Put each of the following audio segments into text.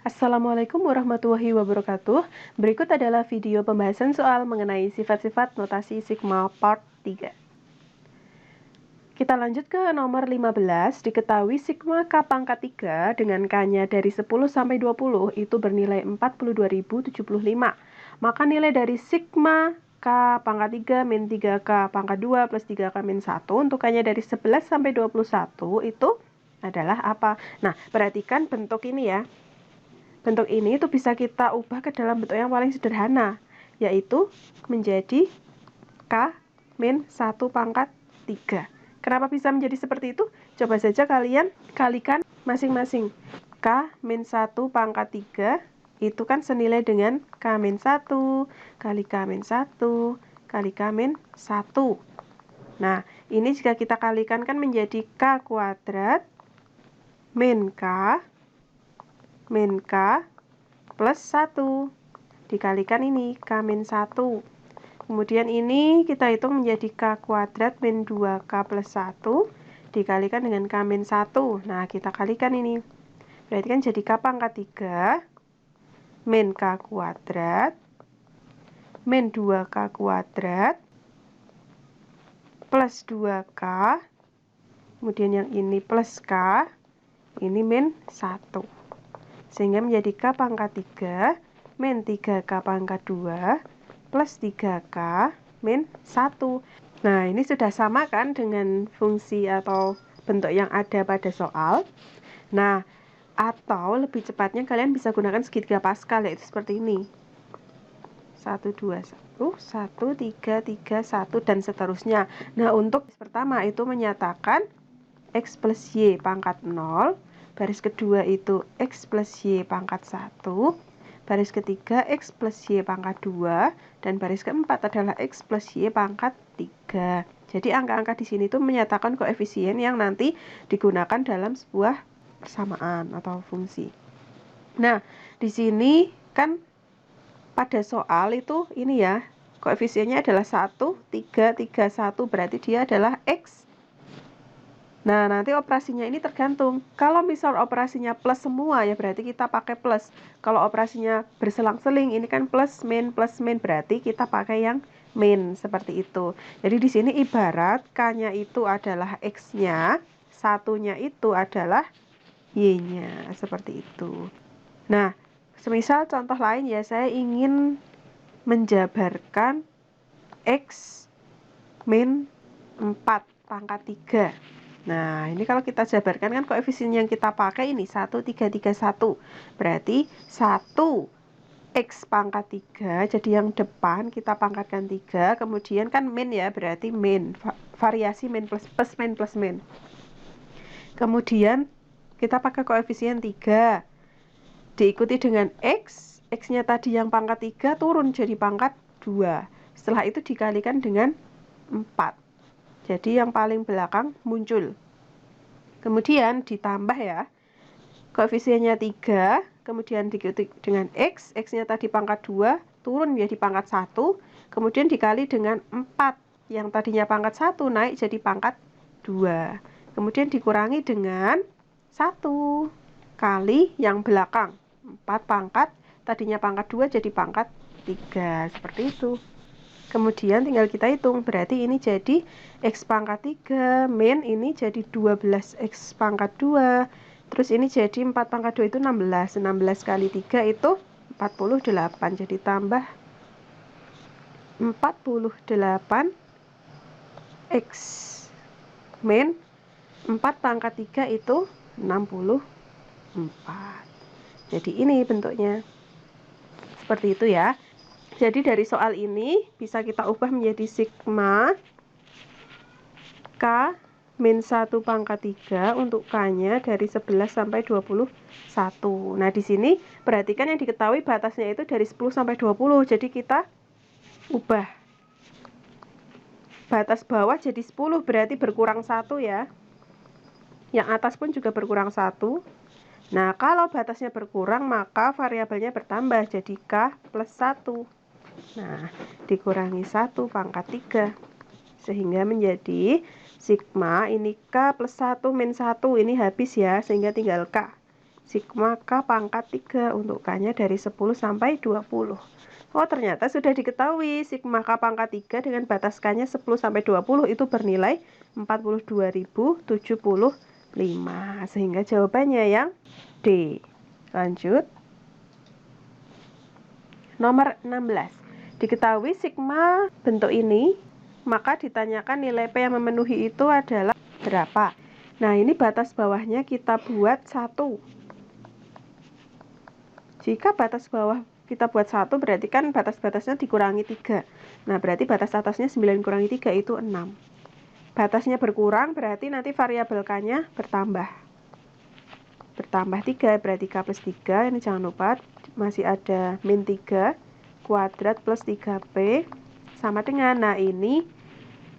Assalamualaikum warahmatullahi wabarakatuh. Berikut adalah video pembahasan soal mengenai sifat-sifat notasi sigma part 3. Kita lanjut ke nomor 15. Diketahui sigma K pangkat 3 dengan K-nya dari 10 sampai 20 itu bernilai 42.075. Maka nilai dari sigma K pangkat 3 min 3K pangkat 2 plus 3K min 1 untuk K-nya dari 11 sampai 21 itu adalah apa? Nah, perhatikan bentuk ini ya. Bentuk ini itu bisa kita ubah ke dalam bentuk yang paling sederhana, yaitu menjadi K min 1 pangkat 3. Kenapa bisa menjadi seperti itu? Coba saja kalian kalikan masing-masing. K min 1 pangkat 3 itu kan senilai dengan K min 1 kali K min 1 kali K min 1. Nah, ini jika kita kalikan kan menjadi K kuadrat min K plus 1 dikalikan ini K min 1. Kemudian ini kita hitung menjadi K kuadrat min 2K plus 1 dikalikan dengan K min 1. Nah, kita kalikan ini. Berarti kan jadi K pangkat 3 min K kuadrat min 2K kuadrat plus 2K. Kemudian yang ini plus K, ini min 1. Sehingga menjadi K pangkat 3 min 3K pangkat 2 plus 3K min 1. Nah, ini sudah sama kan dengan fungsi atau bentuk yang ada pada soal. Nah, atau lebih cepatnya kalian bisa gunakan segitiga Pascal, yaitu seperti ini. 1, 2, 1, 1, 3, 3, 1, dan seterusnya. Nah, untuk pertama itu menyatakan X plus Y pangkat 0. Baris kedua itu X plus Y pangkat 1, baris ketiga X plus Y pangkat 2, dan baris keempat adalah X plus Y pangkat 3. Jadi angka-angka di sini tuh menyatakan koefisien yang nanti digunakan dalam sebuah persamaan atau fungsi. Nah, di sini kan pada soal itu ini ya, koefisiennya adalah 1, 3, 3, 1, berarti dia adalah X. Nah, nanti operasinya ini tergantung. Kalau misal operasinya plus semua, ya berarti kita pakai plus. Kalau operasinya berselang-seling, ini kan plus, min, berarti kita pakai yang min, seperti itu. Jadi di sini ibarat K-nya itu adalah X-nya, satunya itu adalah Y-nya, seperti itu. Nah, semisal contoh lain ya, saya ingin menjabarkan X min 4 pangkat 3. Nah, ini kalau kita jabarkan kan koefisien yang kita pakai ini 1, 3, 3, 1. Berarti 1 X pangkat 3, jadi yang depan kita pangkatkan 3, kemudian kan min ya, berarti min, variasi min plus min plus min. Kemudian kita pakai koefisien 3, diikuti dengan X, X-nya tadi yang pangkat 3 turun jadi pangkat 2. Setelah itu dikalikan dengan 4. Jadi yang paling belakang muncul. Kemudian ditambah ya. Koefisiennya 3, kemudian diikuti dengan X, X-nya tadi pangkat 2, turun menjadi pangkat 1, kemudian dikali dengan 4. Yang tadinya pangkat 1 naik jadi pangkat 2. Kemudian dikurangi dengan 1 kali yang belakang. 4 pangkat, tadinya pangkat 2 jadi pangkat 3. Seperti itu. Kemudian tinggal kita hitung, berarti ini jadi X pangkat 3, min ini jadi 12X pangkat 2, terus ini jadi 4 pangkat 2 itu 16, 16 kali 3 itu 48, jadi tambah 48X, min 4 pangkat 3 itu 64. Jadi ini bentuknya, seperti itu ya. Jadi dari soal ini bisa kita ubah menjadi sigma K min 1 pangkat 3 untuk K-nya dari 11 sampai 21. Nah, di sini perhatikan yang diketahui batasnya itu dari 10 sampai 20. Jadi kita ubah batas bawah jadi 10, berarti berkurang 1 ya. Yang atas pun juga berkurang 1. Nah, kalau batasnya berkurang maka variabelnya bertambah jadi K plus 1. Nah, dikurangi 1 pangkat 3. Sehingga menjadi sigma ini K plus 1 min 1. Ini habis ya, sehingga tinggal K. sigma K pangkat 3 untuk K-nya dari 10 sampai 20. Oh, ternyata sudah diketahui sigma K pangkat 3 dengan batas K-nya 10 sampai 20 itu bernilai 42.075. Sehingga jawabannya yang D. Lanjut. Nomor 16. Diketahui sigma bentuk ini, maka ditanyakan nilai P yang memenuhi itu adalah berapa. Nah, ini batas bawahnya kita buat 1. Jika batas bawah kita buat 1, berarti kan batas-batasnya dikurangi 3. Nah, berarti batas atasnya 9 kurangi 3 itu 6. Batasnya berkurang, berarti nanti variabel K-nya bertambah. Bertambah 3, berarti K plus 3. Ini jangan lupa, masih ada min 3 kuadrat plus 3P sama dengan, nah ini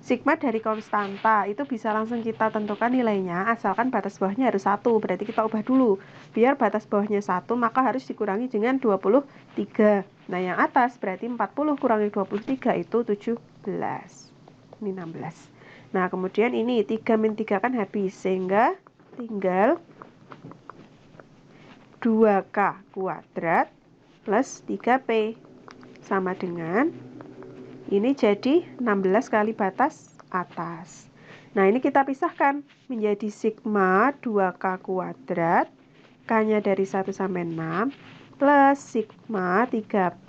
sigma dari konstanta, itu bisa langsung kita tentukan nilainya, asalkan batas bawahnya harus 1, berarti kita ubah dulu. Biar batas bawahnya 1, maka harus dikurangi dengan 23. Nah, yang atas berarti 40 kurangi 23 itu 17. Ini 16. Nah, kemudian ini 3 min 3 kan habis, sehingga tinggal 2K kuadrat plus 3P sama dengan, ini jadi 16 kali batas atas. Nah, ini kita pisahkan menjadi sigma 2K kuadrat, K-nya dari 1 sampai 6, plus sigma 3P,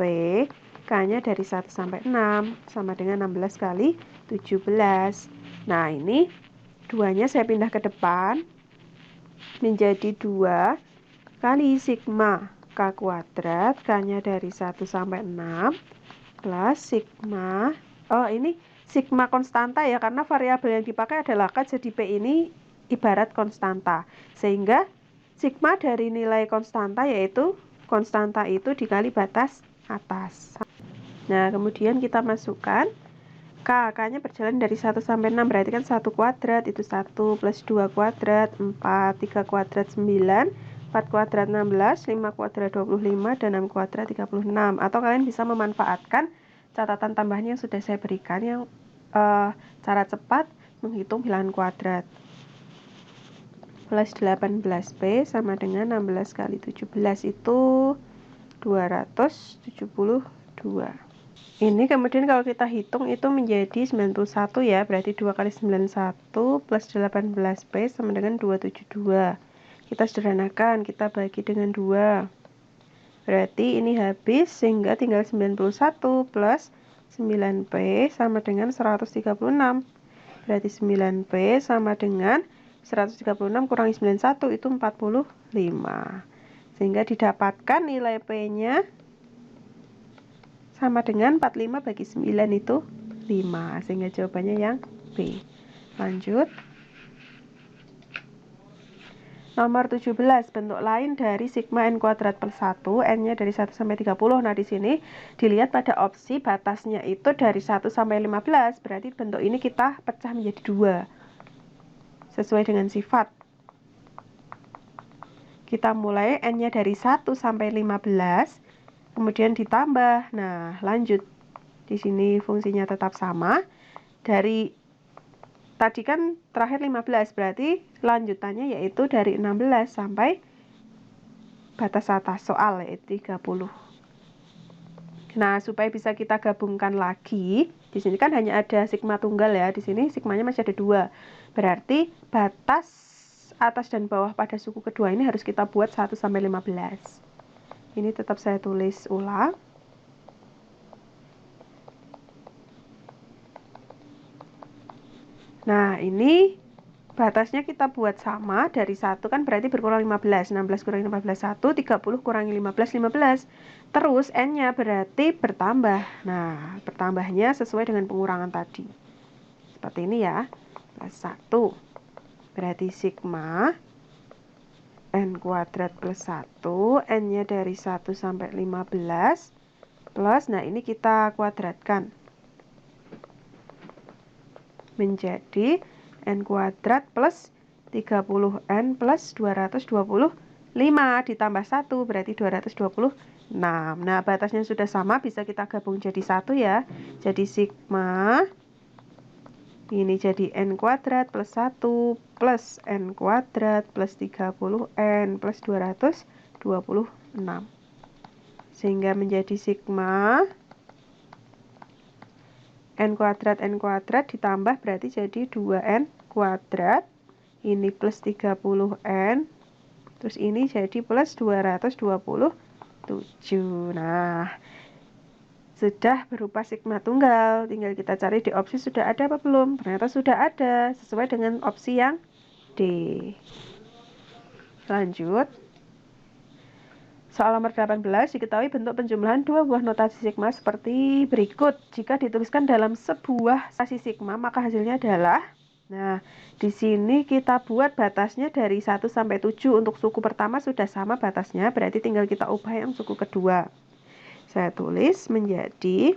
K-nya dari 1 sampai 6, sama dengan 16 kali 17. Nah, ini 2-nya saya pindah ke depan, menjadi 2 kali sigma K kuadrat, K-nya dari 1 sampai 6, plus sigma, oh ini sigma konstanta ya, karena variabel yang dipakai adalah K, jadi P ini ibarat konstanta. Sehingga sigma dari nilai konstanta yaitu konstanta itu dikali batas atas. Nah, kemudian kita masukkan K-nya berjalan dari 1 sampai 6, berarti kan 1 kuadrat itu 1, plus 2 kuadrat 4, 3 kuadrat 9, 4 kuadrat 16, 5 kuadrat 25, dan 6 kuadrat 36. Atau kalian bisa memanfaatkan catatan tambahan yang sudah saya berikan, yang cara cepat menghitung bilangan kuadrat. Plus 18P sama dengan 16 kali 17 itu 272. Ini kemudian kalau kita hitung itu menjadi 91 ya, berarti 2 kali 91 plus 18P sama dengan 272. Kita sederhanakan, kita bagi dengan 2. Berarti ini habis, sehingga tinggal 91 plus 9P sama dengan 136. Berarti 9P sama dengan 136 kurangi 91 itu 45. Sehingga didapatkan nilai P-nya sama dengan 45 bagi 9 itu 5. Sehingga jawabannya yang B. Lanjut. Nomor 17, bentuk lain dari sigma n kuadrat plus 1, n-nya dari 1 sampai 30. Nah, di sini dilihat pada opsi batasnya itu dari 1 sampai 15, berarti bentuk ini kita pecah menjadi 2. Sesuai dengan sifat. Kita mulai n-nya dari 1 sampai 15, kemudian ditambah. Nah, lanjut. Di sini fungsinya tetap sama. Dari tadi kan terakhir 15, berarti lanjutannya yaitu dari 16 sampai batas atas soal yaitu 30. Nah, supaya bisa kita gabungkan lagi, di sini kan hanya ada sigma tunggal ya, di sini sigmanya masih ada 2. Berarti batas atas dan bawah pada suku kedua ini harus kita buat 1 sampai 15. Ini tetap saya tulis ulang. Nah, ini batasnya kita buat sama, dari 1 kan berarti berkurang 15. 16 kurangi 15, 1, 30 kurangi 15, 15. Terus n-nya berarti bertambah. Nah, bertambahnya sesuai dengan pengurangan tadi. Seperti ini ya. Plus 1. Berarti sigma n kuadrat plus 1, n-nya dari 1 sampai 15. Plus, nah ini kita kuadratkan. Menjadi n kuadrat plus 30n plus 225 ditambah 1 berarti 226. Nah, batasnya sudah sama, bisa kita gabung jadi 1 ya. Jadi sigma Ini jadi N kuadrat plus 1 plus N kuadrat plus 30N plus 226. Sehingga menjadi sigma N kuadrat ditambah berarti jadi 2N kuadrat. Ini plus 30N. Terus ini jadi plus 227. Nah, sudah berupa sigma tunggal. Tinggal kita cari di opsi sudah ada apa belum. Ternyata sudah ada, sesuai dengan opsi yang D. Lanjut. Soal nomor 18, diketahui bentuk penjumlahan dua buah notasi sigma seperti berikut. Jika dituliskan dalam sebuah notasi sigma, maka hasilnya adalah, nah, di sini kita buat batasnya dari 1 sampai 7. Untuk suku pertama sudah sama batasnya, berarti tinggal kita ubah yang suku kedua. Saya tulis menjadi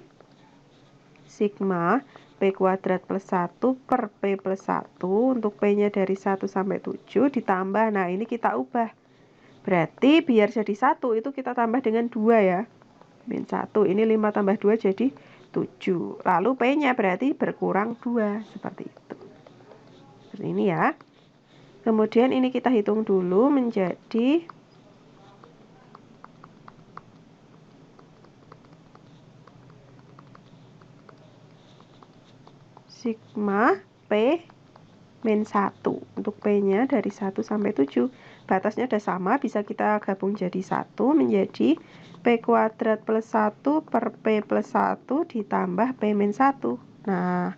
sigma P kuadrat plus 1 per P plus 1. Untuk P-nya dari 1 sampai 7 ditambah, nah ini kita ubah. Berarti biar jadi 1 itu kita tambah dengan 2 ya. Min 1, ini 5 tambah 2 jadi 7. Lalu P-nya berarti berkurang 2, seperti itu. Seperti ini ya. Kemudian ini kita hitung dulu menjadi sigma P min 1. Untuk P-nya dari 1 sampai 7. Batasnya udah sama, bisa kita gabung jadi 1 menjadi P kuadrat plus 1 per P plus 1 ditambah P min 1. Nah,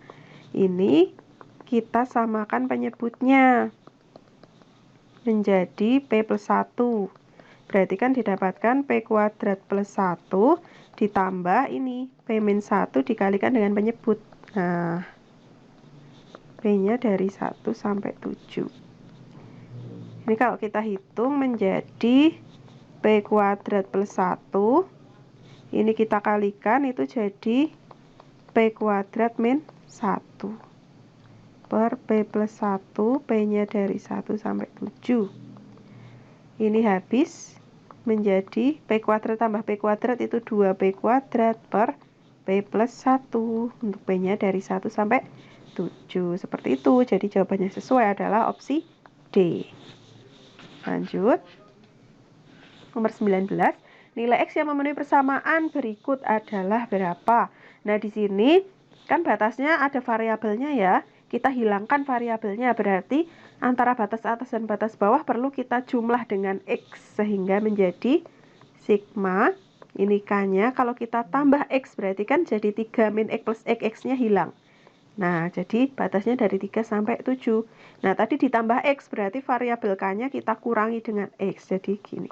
ini kita samakan penyebutnya menjadi P plus 1. Berarti kan didapatkan P kuadrat plus 1 ditambah ini P min 1 dikalikan dengan penyebut. Nah, P-nya dari 1 sampai 7. Ini kalau kita hitung menjadi P kuadrat plus 1. Ini kita kalikan itu jadi P kuadrat min 1. Per P plus 1. P-nya dari 1 sampai 7. Ini habis menjadi P kuadrat tambah P kuadrat itu 2P kuadrat per P plus 1. Untuk P-nya dari 1 sampai 7. Seperti itu. Jadi jawabannya sesuai adalah opsi D. Lanjut. Nomor 19. Nilai X yang memenuhi persamaan berikut adalah berapa? Nah, di sini kan batasnya ada variabelnya ya. Kita hilangkan variabelnya, berarti antara batas atas dan batas bawah perlu kita jumlah dengan X. Sehingga menjadi sigma, ini K-nya, kalau kita tambah X berarti kan jadi 3 min X plus X, X-nya hilang. Nah, jadi batasnya dari 3 sampai 7. Nah, tadi ditambah X, berarti variabel K-nya kita kurangi dengan X. Jadi gini,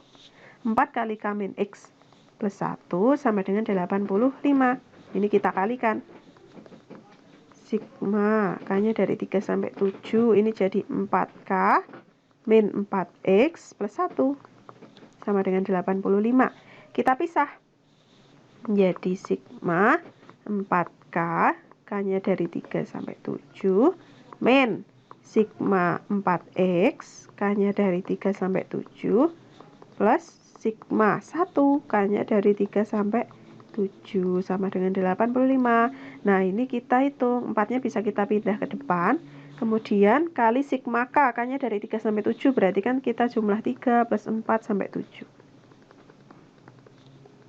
4 kali K min X plus 1 sama dengan 85. Ini kita kalikan. Sigma, K-nya dari 3 sampai 7. Ini jadi 4K min 4X plus 1 sama dengan 85. Kita pisah. Jadi sigma 4K, K-nya dari 3 sampai 7, min sigma 4X, K-nya dari 3 sampai 7, plus sigma 1, K-nya dari 3 sampai 7, sama dengan 85. Nah, ini kita hitung, 4-nya bisa kita pindah ke depan, kemudian kali sigma K, K-nya dari 3 sampai 7, berarti kan kita jumlah 3 plus 4 sampai 7.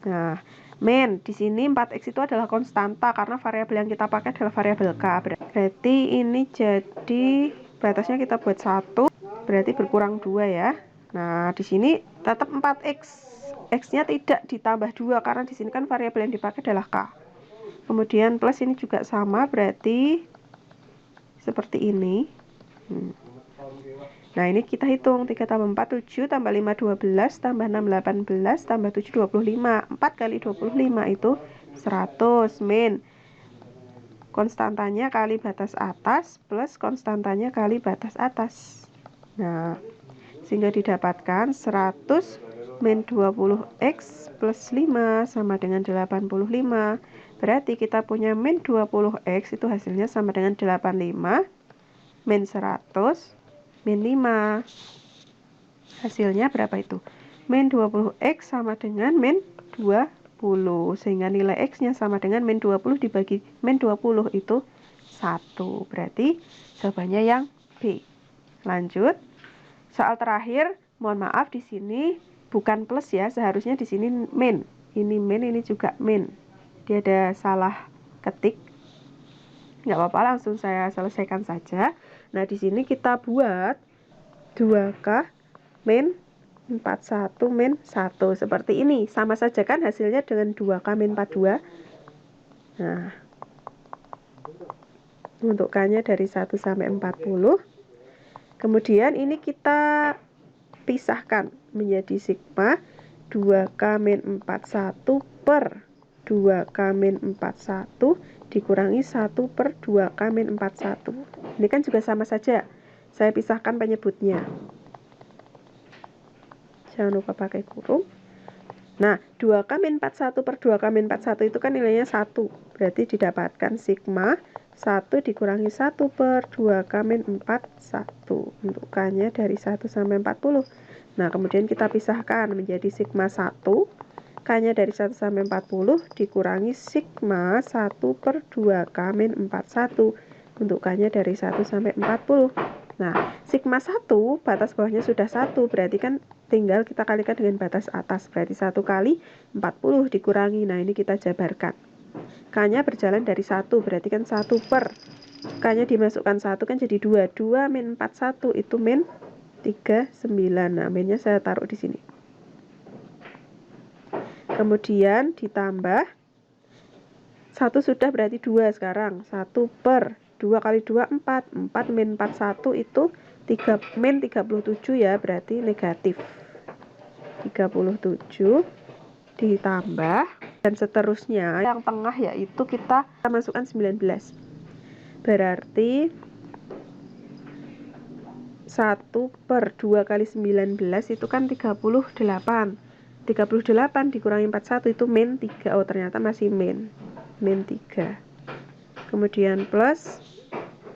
Nah, min, di sini 4X itu adalah konstanta karena variabel yang kita pakai adalah variabel K. Berarti ini jadi batasnya kita buat 1, berarti berkurang 2 ya. Nah, di sini tetap 4X. X-nya tidak ditambah 2 karena di sini kan variabel yang dipakai adalah K. Kemudian plus ini juga sama, berarti seperti ini. Nah, ini kita hitung 3 tambah 4 7 tambah 5 12 tambah 6 18 tambah 7 25. 4 kali 25 itu 100 min konstantanya kali batas atas plus konstantanya kali batas atas. Nah, sehingga didapatkan 100 min 20X plus 5 sama dengan 85. Berarti kita punya min 20X itu hasilnya sama dengan 85 min 100 min 5. Hasilnya berapa itu? Min 20X sama dengan min 20. Sehingga nilai X-nya sama dengan min 20 dibagi min 20 itu 1. Berarti jawabannya yang B. Lanjut. Soal terakhir, mohon maaf di sini bukan plus ya, seharusnya di sini min. Ini min, ini juga min. Dia ada salah ketik. Nggak apa-apa, langsung saya selesaikan saja. Nah, di sini kita buat 2K min 41 min 1. Seperti ini. Sama saja kan hasilnya dengan 2K min 42. Nah, untuk K-nya dari 1 sampai 40. Kemudian ini kita pisahkan menjadi sigma 2K min 41 per 2K min 41 dikurangi 1 per 2K min 41. Ini kan juga sama saja. Saya pisahkan penyebutnya. Jangan lupa pakai kurung. Nah, 2K min 41 per 2K min 41 itu kan nilainya 1. Berarti didapatkan sigma 1 dikurangi 1 per 2K min 41. Untuk K-nya dari 1 sampai 40. Nah, kemudian kita pisahkan menjadi sigma 1. K-nya dari 1 sampai 40 dikurangi sigma 1 per 2K min 41. Untuk K-nya dari 1 sampai 40. Nah, sigma 1 batas bawahnya sudah 1. Berarti kan tinggal kita kalikan dengan batas atas. Berarti 1 kali 40 dikurangi. Nah, ini kita jabarkan. K-nya berjalan dari 1. Berarti kan 1 per. K-nya dimasukkan 1 kan jadi 2. 2 min 41 itu min 39. Nah, minnya saya taruh di sini. Kemudian ditambah 1 sudah berarti 2 sekarang. 1 per 2 kali 2 4. 4 min 41 itu 3 min 37 ya, berarti negatif. 37 ditambah dan seterusnya. Yang tengah yaitu kita masukkan 19. Berarti 1 per 2 kali 19 itu kan 38. 38 dikurangi 41 itu min 3. Oh, ternyata masih min 3. Kemudian plus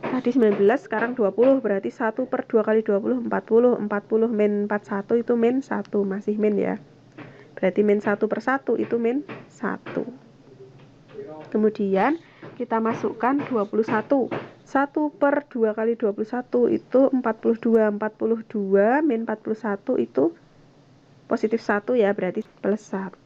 tadi 19, sekarang 20. Berarti 1 per 2 kali 20 40. 40 min 41 itu min 1. Masih min ya. Berarti min 1 per 1 itu min 1. Kemudian kita masukkan 21. 1 per 2 kali 21 itu 42. 42 min 41 itu positif 1 ya, berarti plus 1.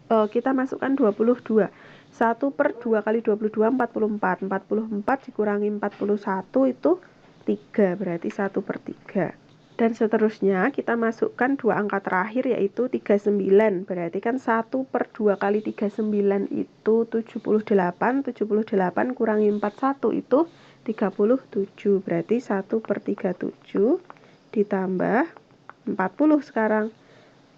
Kita masukkan 22. 1 per 2 kali 22 44. 44 dikurangi 41 itu 3, berarti 1 per 3. Dan seterusnya kita masukkan dua angka terakhir yaitu 39. Berarti kan 1 per 2 kali 39 itu 78. 78 kurangi 41 itu 37. Berarti 1 per 37 ditambah 40 sekarang.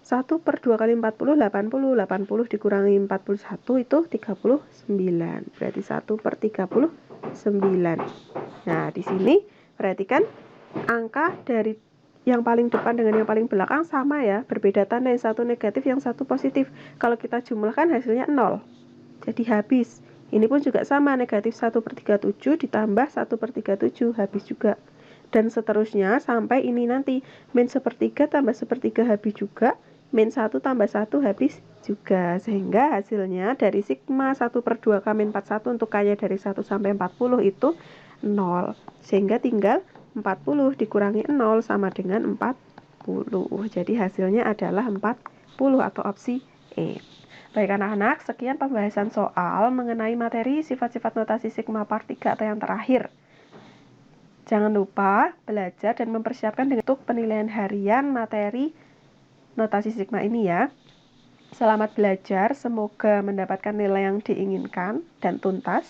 1 per 2 kali 40, 80. 80 dikurangi 41 itu 39. Berarti 1 per 39. Nah, di sini perhatikan angka dari yang paling depan dengan yang paling belakang sama ya. Berbeda tanda, yang satu negatif, yang satu positif. Kalau kita jumlahkan hasilnya 0. Jadi habis. Ini pun juga sama, negatif 1 per 37 ditambah 1 per 37, habis juga. Dan seterusnya sampai ini nanti. Min 1/3 tambah 1/3 habis juga. Min 1 tambah 1 habis juga. Sehingga hasilnya dari sigma 1 per 2 K min 41 untuk K-nya dari 1 sampai 40 itu 0. Sehingga tinggal 40 dikurangi 0 sama dengan 40. Jadi hasilnya adalah 40 atau opsi E. Baik anak-anak, sekian pembahasan soal mengenai materi sifat-sifat notasi sigma part 3 atau yang terakhir. Jangan lupa belajar dan mempersiapkan untuk penilaian harian materi notasi sigma ini ya. Selamat belajar, semoga mendapatkan nilai yang diinginkan dan tuntas.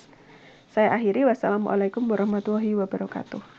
Saya akhiri, wassalamualaikum warahmatullahi wabarakatuh.